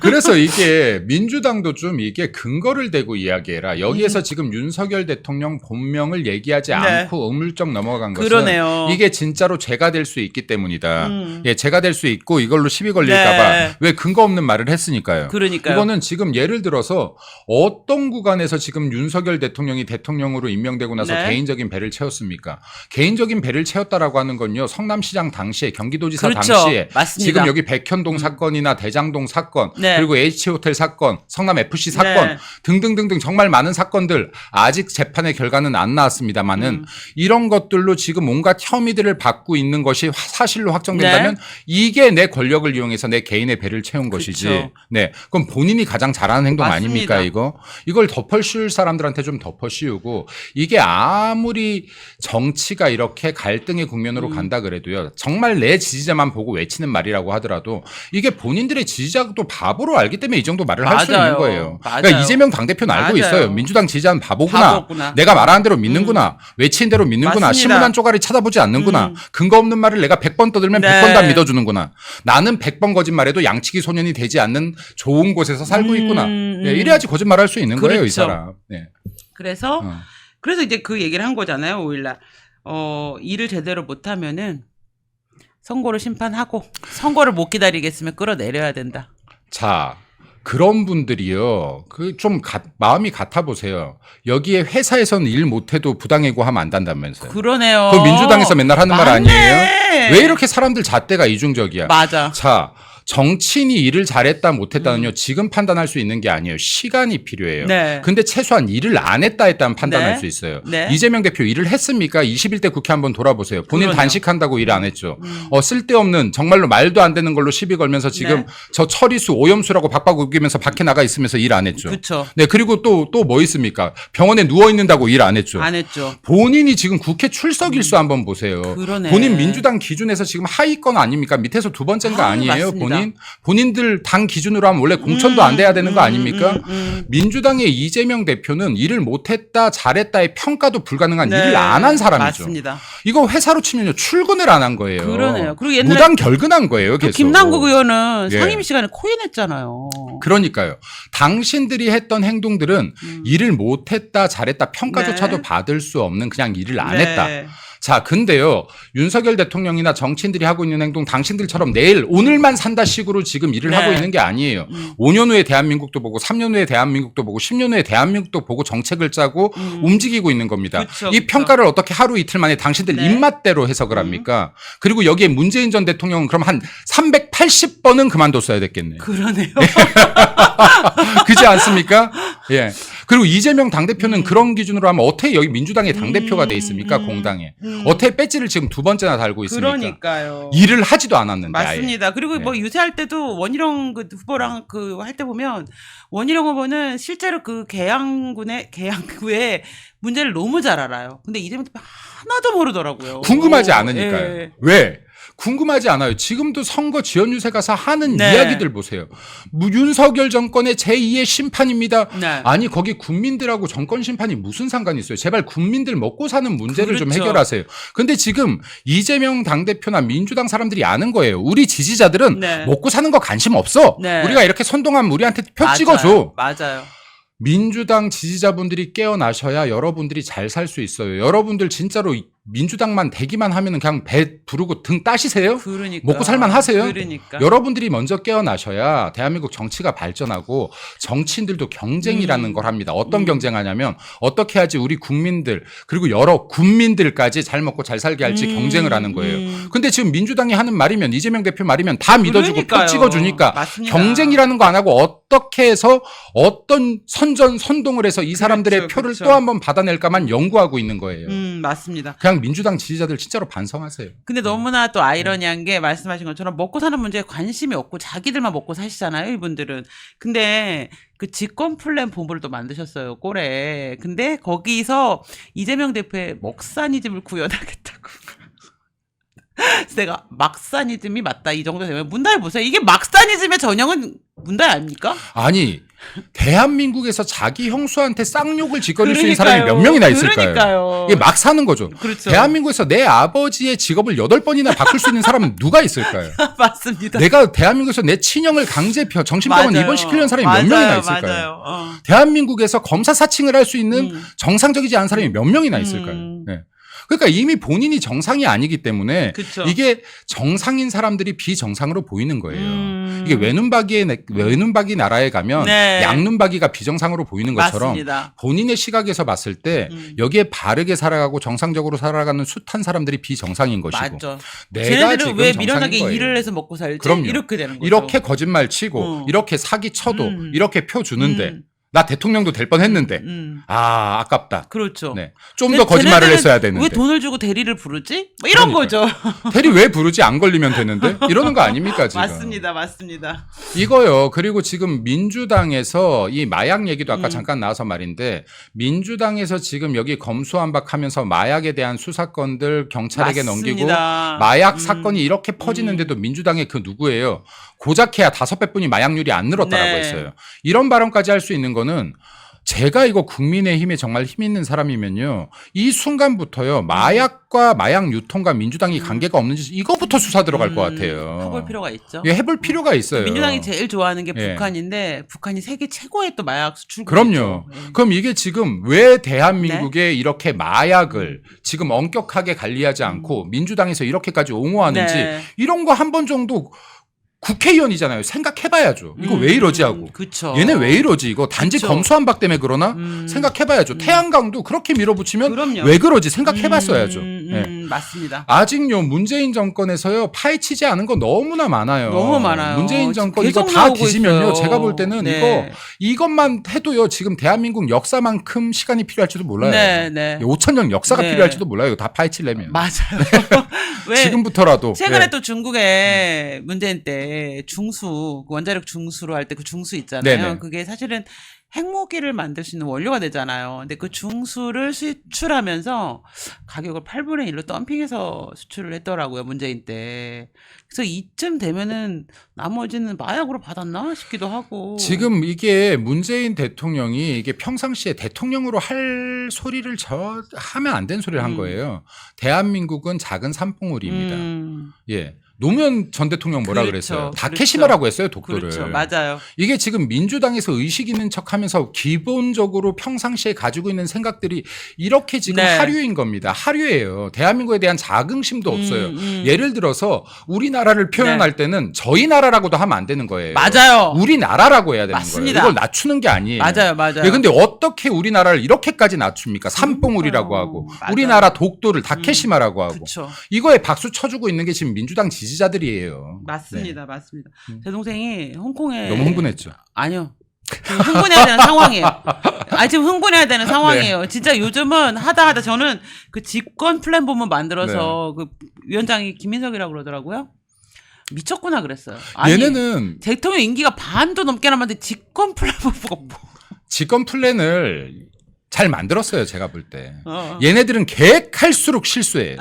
그래서 이게 민주당도 좀 이게 근거를 대고 이야기해라. 여기에서 지금 윤석열 대통령 본명을 얘기하지 네. 않고 음물쩍 넘어간 것은 그러네요. 이게 진짜로 죄가 될 수 있기 때문이다. 예, 죄가 될 수 있고 이걸로 시비 걸릴까봐 네. 왜 근거 없는 말을 했으니까요. 그러니까요. 이거는 지금 예를 들어서 어떤 구간에서 지금 윤석열 대통령이 대통령으로 임명되고 나서 네. 개인적인 배를 채웠습니까? 개인적인 배를 채웠다라고 하는 건요. 성남시장 당시에 경기도지사 그렇죠. 당시에 맞습니다. 지금 여기 백현동 사건이나 대장동 사건 네. 그리고 H호텔 사건, 성남 FC 사건 네. 등등등등 정말 많은 사건들 아직 재판의 결과는 안 나왔습니다만은 이런 것들로 지금 온갖 혐의들을 받고 있는 것이 사실로 확정된다면 네. 이게 내 권력을 이용해서 내 개인의 배를 채운 것이지. 그쵸. 네, 그럼 본인이 가장 잘하는 행동 맞습니다. 아닙니까 이거? 이걸 덮어씌울 사람들한테 좀 덮어씌우고 이게 아무리 정치가 이렇게 갈등의 국면으로 간다 그래도요. 정말 내 지지자만 보고 외치는 말이라고 하더라도 이게 본인들의 지지자도 바보로 알기 때문에 이 정도 말을 할 수 맞아요. 있는 거예요. 맞아요. 그러니까 이재명 당대표는 알고 맞아요. 있어요. 민주당 지지자는 바보구나. 바보구나. 내가 말하는 대로 믿는구나. 외치는 대로 믿는구나. 맞습니다. 신문 한 쪼가리 찾아보지 않는구나. 근거 없는 말을 내가 100번 떠들면 네. 100번 다 믿어주는구나. 나는 100번 거짓말해도 양치기 소년이 되지 않는 좋은 곳에서 살고 있구나. 네, 이래야지 거짓말할 수 있는 거예요, 이 그렇죠. 사람. 네. 그래서 어. 그래서 이제 그 얘기를 한 거잖아요. 5일날 일을 제대로 못하면은 선고를 심판하고 선고를 못 기다리겠으면 끌어내려야 된다. 자, 그런 분들이요. 그 좀 마음이 같아 보세요. 여기에 회사에서는 일 못해도 부당해고하면 안 된다면서요. 그러네요. 그 민주당에서 맨날 하는 말 맞네. 아니에요? 왜 이렇게 사람들 잣대가 이중적이야? 맞아. 자, 정치인이 일을 잘했다 못했다는요. 지금 판단할 수 있는 게 아니에요. 시간이 필요해요. 네. 근데 최소한 일을 안 했다 했다면 판단할 네. 수 있어요. 네. 이재명 대표 일을 했습니까? 21대 국회 한번 돌아보세요. 본인 그러네요. 단식한다고 일 안 했죠. 쓸데없는 정말로 말도 안 되는 걸로 시비 걸면서 지금 네. 저 처리수 오염수라고 박박 우기면서 밖에 나가 있으면서 일 안 했죠. 그쵸. 네, 그리고 또 뭐 있습니까? 병원에 누워 있는다고 일 안 했죠. 안 했죠. 본인이 지금 국회 출석 일수 한번 보세요. 그러네. 본인 민주당 기준에서 지금 하위권 아닙니까? 밑에서 두 번째인가 아니에요? 맞습니다. 본인들 당 기준으로 하면 원래 공천도 안 돼야 되는 거 아닙니까? 민주당의 이재명 대표는 일을 못했다 잘했다의 평가도 불가능한 일을 안 한 사람이죠. 맞습니다. 이거 회사로 치면요 출근을 안 한 거예요. 그러네요. 그리고 옛날에 무단 결근한 거예요. 그 계속. 김남국 의원은 예. 상임 시간에 코인했잖아요. 그러니까요. 당신들이 했던 행동들은 일을 못했다 잘했다 평가조차도 네. 받을 수 없는 그냥 일을 안 네. 했다. 자, 근데요, 윤석열 대통령이나 정치인들이 하고 있는 행동 당신들처럼 내일, 오늘만 산다 식으로 지금 일을 네. 하고 있는 게 아니에요. 5년 후에 대한민국도 보고, 3년 후에 대한민국도 보고, 10년 후에 대한민국도 보고 정책을 짜고 움직이고 있는 겁니다. 그쵸, 이 그쵸. 평가를 어떻게 하루 이틀 만에 당신들 네. 입맛대로 해석을 합니까? 그리고 여기에 문재인 전 대통령은 그럼 한 380번은 그만뒀어야 됐겠네요. 그러네요. 그지 않습니까? 예. 그리고 이재명 당대표는 그런 기준으로 하면 어떻게 여기 민주당의 당대표가 돼 있습니까? 공당에. 어떻게 배지를 지금 두 번째나 달고 있습니까? 그러니까요. 일을 하지도 않았는데. 맞습니다. 그리고 네. 뭐 유세할 때도 원희룡 그 후보랑 그 할 때 보면 원희룡 후보는 실제로 그 계양구의 문제를 너무 잘 알아요. 근데 이재명 대표 하나도 모르더라고요. 궁금하지 않으니까요. 예. 왜? 궁금하지 않아요. 지금도 선거 지원 유세 가서 하는 네. 이야기들 보세요. 윤석열 정권의 제2의 심판입니다. 네. 아니 거기 국민들하고 정권 심판이 무슨 상관이 있어요. 제발 국민들 먹고 사는 문제를 좀 그렇죠. 해결하세요. 근데 지금 이재명 당대표나 민주당 사람들이 아는 거예요. 우리 지지자들은 네. 먹고 사는 거 관심 없어. 네. 우리가 이렇게 선동하면 우리한테 표 맞아요. 찍어줘. 맞아요. 민주당 지지자분들이 깨어나셔야 여러분들이 잘 살 수 있어요. 여러분들 진짜로 민주당만 대기만 하면은 그냥 배 부르고 등 따시세요? 그러니까. 먹고 살만 하세요? 그러니까. 여러분들이 먼저 깨어나셔야 대한민국 정치가 발전하고 정치인들도 경쟁이라는 걸 합니다. 어떤 경쟁하냐면 어떻게 하지 우리 국민들 그리고 여러 군민들까지 잘 먹고 잘 살게 할지 경쟁을 하는 거예요. 근데 지금 민주당이 하는 말이면 이재명 대표 말이면 다 믿어주고 표 그러니까요. 찍어주니까 맞습니다. 경쟁이라는 거 안 하고 어떻게 해서 어떤 선동을 해서 이 사람들의 그렇죠, 표를 그렇죠. 또 한번 받아낼까만 연구하고 있는 거예요. 맞습니다. 그냥 민주당 지지자들 진짜로 반성하세요. 근데 너무나 또 아이러니한 게 말씀하신 것처럼 먹고 사는 문제에 관심이 없고 자기들만 먹고 사시잖아요, 이분들은. 근데 그 직권 플랜 본부를 또 만드셨어요, 꼴에. 근데 거기서 이재명 대표의 먹사니즘을 구현하겠다고. 그래서 내가 막사니즘이 맞다 이 정도 되면 문다혜 보세요. 이게 막사니즘의 전형은 문다혜 아닙니까? 아니 대한민국에서 자기 형수한테 쌍욕을 짓거릴 수 있는 사람이 몇 명이나 있을까요? 그러니까요. 이게 막 사는 거죠. 그렇죠. 대한민국에서 내 아버지의 직업을 8번이나 바꿀 수 있는 사람은 누가 있을까요? 맞습니다. 내가 대한민국에서 내 친형을 강제 정신병원 맞아요. 입원시키려는 사람이 몇 명이나 있을까요? 맞아요. 대한민국에서 검사 사칭을 할 수 있는 정상적이지 않은 사람이 몇 명이나 있을까요? 네. 그러니까 이미 본인이 정상이 아니기 때문에 그쵸. 이게 정상인 사람들이 비정상으로 보이는 거예요. 이게 외눈박이 나라에 가면 네. 양눈박이가 비정상으로 보이는 것처럼 맞습니다. 본인의 시각에서 봤을 때 여기에 바르게 살아가고 정상적으로 살아가는 숱한 사람들이 비정상인 것이고 맞죠. 내가 쟤네들은 지금 왜 정상인 미련하게 거예요. 일을 해서 먹고 살지? 그럼요. 이렇게 되는 거죠. 이렇게 거짓말 치고 이렇게 사기 쳐도 이렇게 표 주는데 음. 나 대통령도 될 뻔했는데 아 아깝다. 그렇죠. 네. 좀 더 거짓말을 쟤네들은 했어야 되는데. 왜 돈을 주고 대리를 부르지? 뭐 이런 그러니까요. 거죠. 대리 왜 부르지 안 걸리면 되는데 이러는 거 아닙니까 지금? 맞습니다. 맞습니다. 이거요. 그리고 지금 민주당에서 이 마약 얘기도 아까 잠깐 나와서 말인데 민주당에서 지금 여기 검수완박하면서 마약에 대한 수사권들 경찰에게 넘기고 맞습니다. 마약 사건이 이렇게 퍼지는데도 민주당의 그 누구예요? 고작해야 5배뿐이 마약률이 안 늘었다라고 네. 했어요. 이런 발언까지 할 수 있는 거는 제가 이거 국민의힘에 정말 힘 있는 사람이면요. 이 순간부터요. 마약과 마약 유통과 민주당이 관계가 없는지 이거부터 수사 들어갈 것 같아요. 해볼 필요가 있죠. 예, 해볼 필요가 있어요. 민주당이 제일 좋아하는 게 예. 북한인데 북한이 세계 최고의 또 마약 수출국. 그럼요. 그럼 이게 지금 왜 대한민국에 이렇게 마약을 지금 엄격하게 관리하지 않고 민주당에서 이렇게까지 옹호하는지 네. 이런 거 한 번 정도 국회의원이잖아요. 생각해봐야죠. 이거 왜 이러지 하고. 그쵸. 얘네 왜 이러지 이거 단지 그쵸. 검수완박 때문에 그러나 생각해봐야죠. 태양광도 그렇게 밀어붙이면 그럼요. 왜 그러지 생각해봤어야죠. 네. 맞습니다. 아직요 문재인 정권에서요 파헤치지 않은 거 너무나 많아요. 너무 많아요. 문재인 정권 계속 이거 다 나오고 뒤지면요. 있어요. 제가 볼 때는 네. 이것만 해도요 지금 대한민국 역사만큼 시간이 필요할지도 몰라요. 네, 네. 5,000년 역사가 네. 필요할지도 몰라요. 이거 다 파헤치려면. 맞아요. 왜 지금부터라도. 최근에 네. 또 중국에 문재인 때 중수 원자력 중수로 할 때 그 중수 있잖아요. 네네. 그게 사실은 핵무기를 만들 수 있는 원료가 되잖아요. 근데 그 중수를 수출하면서 가격을 8분의 1로 덤핑해서 수출을 했더라고요. 문재인 때. 그래서 이쯤 되면은 나머지는 마약으로 받았나 싶기도 하고. 지금 이게 문재인 대통령이 이게 평상시에 대통령으로 할 소리를 하면 안 되는 소리를 한 거예요. 대한민국은 작은 산봉우리입니다. 예. 노무현 전 대통령 뭐라 그렇죠. 그랬어요? 그렇죠. 다케시마라고 했어요, 독도를. 그렇죠. 맞아요. 이게 지금 민주당에서 의식 있는 척하면서 기본적으로 평상시에 가지고 있는 생각들이 이렇게 지금 네. 하류인 겁니다. 하류예요. 대한민국에 대한 자긍심도 없어요. 예를 들어서 우리나라를 표현할 때는 저희 나라라고도 하면 안 되는 거예요. 맞아요. 우리나라라고 해야 되는 맞습니다. 거예요. 이걸 낮추는 게 아니에요. 맞아요. 맞아요. 예, 근데 어떻게 우리나라를 이렇게까지 낮춥니까? 산봉우리라고 하고 맞아요. 우리나라 독도를 다케시마라고 하고 그렇죠. 이거에 박수 쳐주고 있는 게 지금 민주당 지지자들이에요. 맞습니다. 맞습니다. 제 동생이 홍콩에 너무 흥분했죠. 아니요. 지금 흥분해야 되는 상황이에요. 지금 흥분해야 되는 상황이에요. 진짜 요즘은 하다 저는 그 집권 플랜 보면 만들어서 그 위원장이 김민석이라고 그러더라고요. 미쳤구나 그랬어요. 아니, 얘네는 대통령 임기가 반도 넘게 남았는데 집권 플랜 보고가 뭐. 집권 플랜을 잘 만들었어요. 제가 볼 때. 어. 얘네들은 계획할수록 실수해요.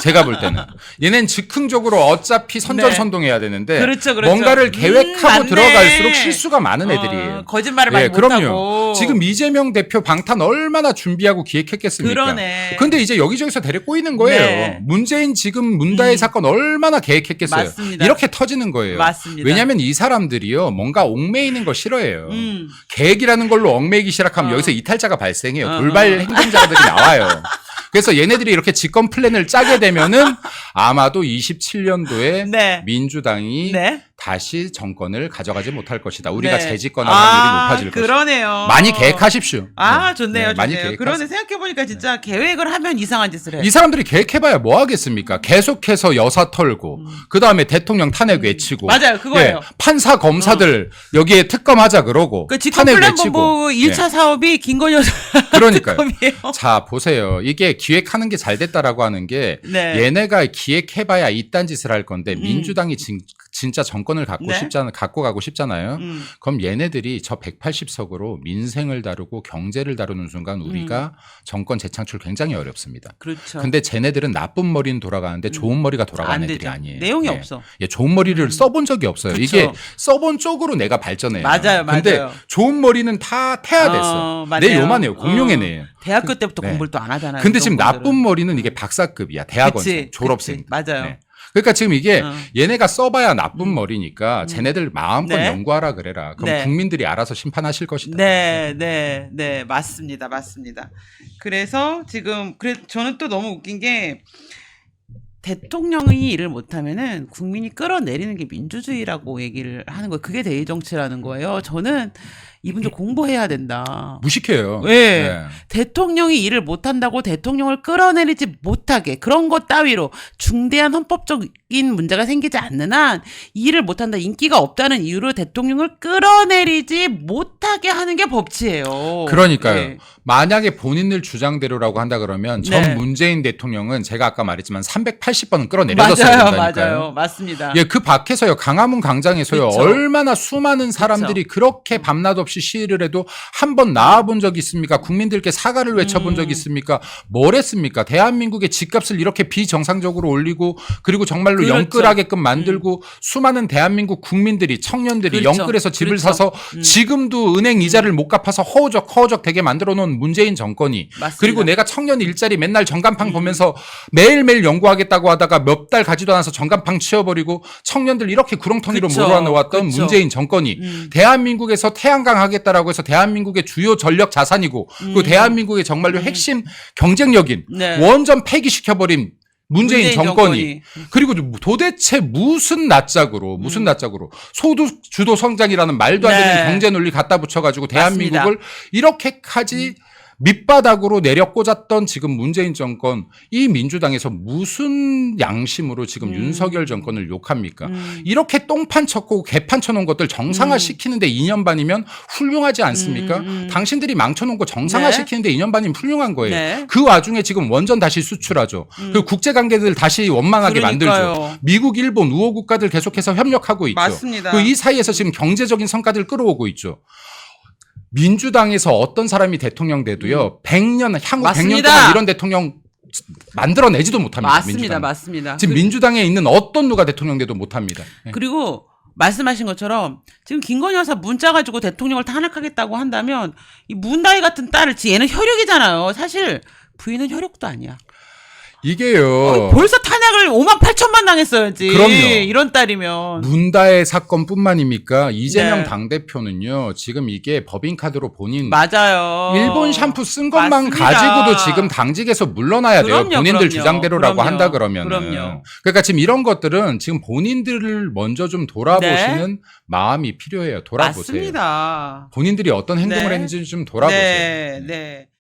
제가 볼 때는. 얘는 즉흥적으로 어차피 선전선동해야 되는데 그렇죠, 그렇죠. 뭔가를 계획하고 맞네. 들어갈수록 실수가 많은 애들이에요. 거짓말을 많이 예, 그럼요. 못하고. 지금 이재명 대표 방탄 얼마나 준비하고 기획했겠습니까? 그러네. 근데 이제 여기저기서 데리고 꼬이는 거예요. 네. 문재인 지금 문다혜 사건 얼마나 계획했겠어요. 맞습니다. 이렇게 터지는 거예요. 맞습니다. 왜냐하면 이 사람들이요 뭔가 얽매이는 거 싫어해요. 음. 계획이라는 걸로 얽매이기 시작하면 어. 여기서 이탈자가 발생해요. 돌발 행동자들이 나와요. 그래서 얘네들이 이렇게 집권 플랜을 짜게 되면은 아마도 27년도에 네. 민주당이 네. 다시 정권을 가져가지 못할 것이다. 우리가 네. 재집권할 확률이 높아질 것이다. 그러네요. 많이 계획하십시오. 아, 네. 좋네요. 네, 많이 좋네요. 계획하세요. 그러네. 생각해보니까 진짜 계획을 하면 이상한 짓을 해요. 이 사람들이 계획해봐야 뭐 하겠습니까? 계속해서 여사 털고, 그 다음에 대통령 탄핵 외치고, 맞아요. 그거예요. 판사 검사들 여기에 특검하자 그러고, 그 탄핵 외치고. 직권플랜본부 1차 사업이 김건희 여사 그러니까요. 특검이에요. 자, 보세요. 이게 기획하는 게 잘 됐다라고 하는 게, 네. 얘네가 기획해봐야 이딴 짓을 할 건데, 민주당이 진짜 정권을 갖고 네. 갖고 가고 싶잖아요. 음. 그럼 얘네들이 저 180석으로 민생을 다루고 경제를 다루는 순간 우리가 정권 재창출 굉장히 어렵습니다. 그렇죠. 근데 쟤네들은 나쁜 머리는 돌아가는데 좋은 머리가 돌아가는 안 애들이 되죠. 아니에요. 내용이 예. 없어. 예, 좋은 머리를 써본 적이 없어요. 그쵸. 이게 써본 쪽으로 내가 발전해요. 맞아요, 근데 맞아요. 좋은 머리는 다 태아됐어. 맞아요. 내 요만해요. 공룡애네요. 대학교 때부터 네. 공부를 또 안 하잖아요. 근데 지금 그런 분들은. 나쁜 머리는 이게 박사급이야. 대학원생, 그치, 졸업생. 그치. 맞아요. 그러니까 지금 이게 어. 얘네가 써봐야 나쁜 머리니까 쟤네들 마음껏 네. 연구하라 그래라. 그럼 네. 국민들이 알아서 심판하실 것이다. 네, 맞습니다. 그래서 지금 저는 또 너무 웃긴 게 대통령이 일을 못하면은 국민이 끌어내리는 게 민주주의라고 얘기를 하는 거예요. 그게 대의 정치라는 거예요. 저는 이분들 공부해야 된다. 무식해요. 네. 대통령이 일을 못한다고 대통령을 끌어내리지 못하게 그런 것 따위로 중대한 헌법적인 문제가 생기지 않는 한 일을 못한다, 인기가 없다는 이유로 대통령을 끌어내리지 못하게 하는 게 법치예요. 그러니까요. 네. 만약에 본인들 주장대로라고 한다 그러면 전 네. 문재인 대통령은 제가 아까 말했지만 380번은 끌어내려졌어야 된다니까요. 맞아요. 맞습니다. 예, 그 밖에서요, 강화문 광장에서요, 그쵸. 얼마나 수많은 사람들이 그렇게 밤낮 없이 시위를 해도 한 번 나와본 적이 있습니까? 국민들께 사과를 외쳐본 적이 있습니까? 뭘 했습니까? 대한민국의 집값을 이렇게 비정상적으로 올리고, 그리고 정말로 그렇죠. 영끌하게끔 만들고, 수많은 대한민국 국민들이, 청년들이 그렇죠. 영끌해서 집을 그렇죠. 사서 지금도 은행 이자를 못 갚아서 허우적 되게 만들어 놓은 문재인 정권이, 맞습니다. 그리고 내가 청년 일자리 맨날 전간판 보면서 매일매일 연구하겠다고 하다가 몇 달 가지도 않아서 전간판 치워버리고 청년들 이렇게 구렁텅이로 그쵸. 몰아넣었던 그쵸. 문재인 정권이 대한민국에서 태양광 하겠다라고 해서 대한민국의 주요 전력 자산이고 그리고 대한민국의 정말로 핵심 경쟁력인 네. 원전 폐기시켜버린 문재인 정권이 그리고 도대체 무슨 낯짝으로 소득 주도 성장이라는 말도 안 되는 네. 경제 논리 갖다 붙여가지고 대한민국을 맞습니다. 이렇게까지 밑바닥으로 내려 꽂았던 지금 문재인 정권, 이 민주당에서 무슨 양심으로 지금 윤석열 정권을 욕합니까? 이렇게 똥판 쳤고 개판 쳐놓은 것들 정상화 시키는데 2년 반이면 훌륭하지 않습니까? 당신들이 망쳐놓은 거 정상화 네. 시키는데 2년 반이면 훌륭한 거예요. 네. 그 와중에 지금 원전 다시 수출하죠. 그리고 국제관계들 다시 원만하게 그러니까요. 만들죠. 미국, 일본, 우호 국가들 계속해서 협력하고 있죠. 맞습니다. 그 이 사이에서 지금 경제적인 성과들 끌어오고 있죠. 민주당에서 어떤 사람이 대통령 돼도요, 100년, 향후 맞습니다. 100년 동안 이런 대통령 만들어내지도 못합니다. 민주당은. 맞습니다. 지금 민주당에 있는 어떤 누가 대통령 돼도 못합니다. 네. 그리고 말씀하신 것처럼 지금 김건희 여사 문자 가지고 대통령을 탄핵하겠다고 한다면 이 문다희 같은 딸을 얘는 혈육이잖아요. 사실 부인은 혈육도 아니야. 이게요. 벌써 탄핵을 58,000만 당했어야지. 그럼요. 이런 딸이면. 문다의 사건뿐만입니까? 이재명 네. 당대표는요, 지금 이게 법인카드로 본인 맞아요. 일본 샴푸 쓴 것만 맞습니다. 가지고도 지금 당직에서 물러나야 돼요. 그럼요, 본인들 그럼요. 주장대로라고 그럼요. 한다 그러면은. 그럼요. 그러니까 지금 이런 것들은 지금 본인들을 먼저 좀 돌아보시는 마음이 필요해요. 돌아보세요. 맞습니다. 본인들이 어떤 행동을 네. 했는지 좀 돌아보세요. 네.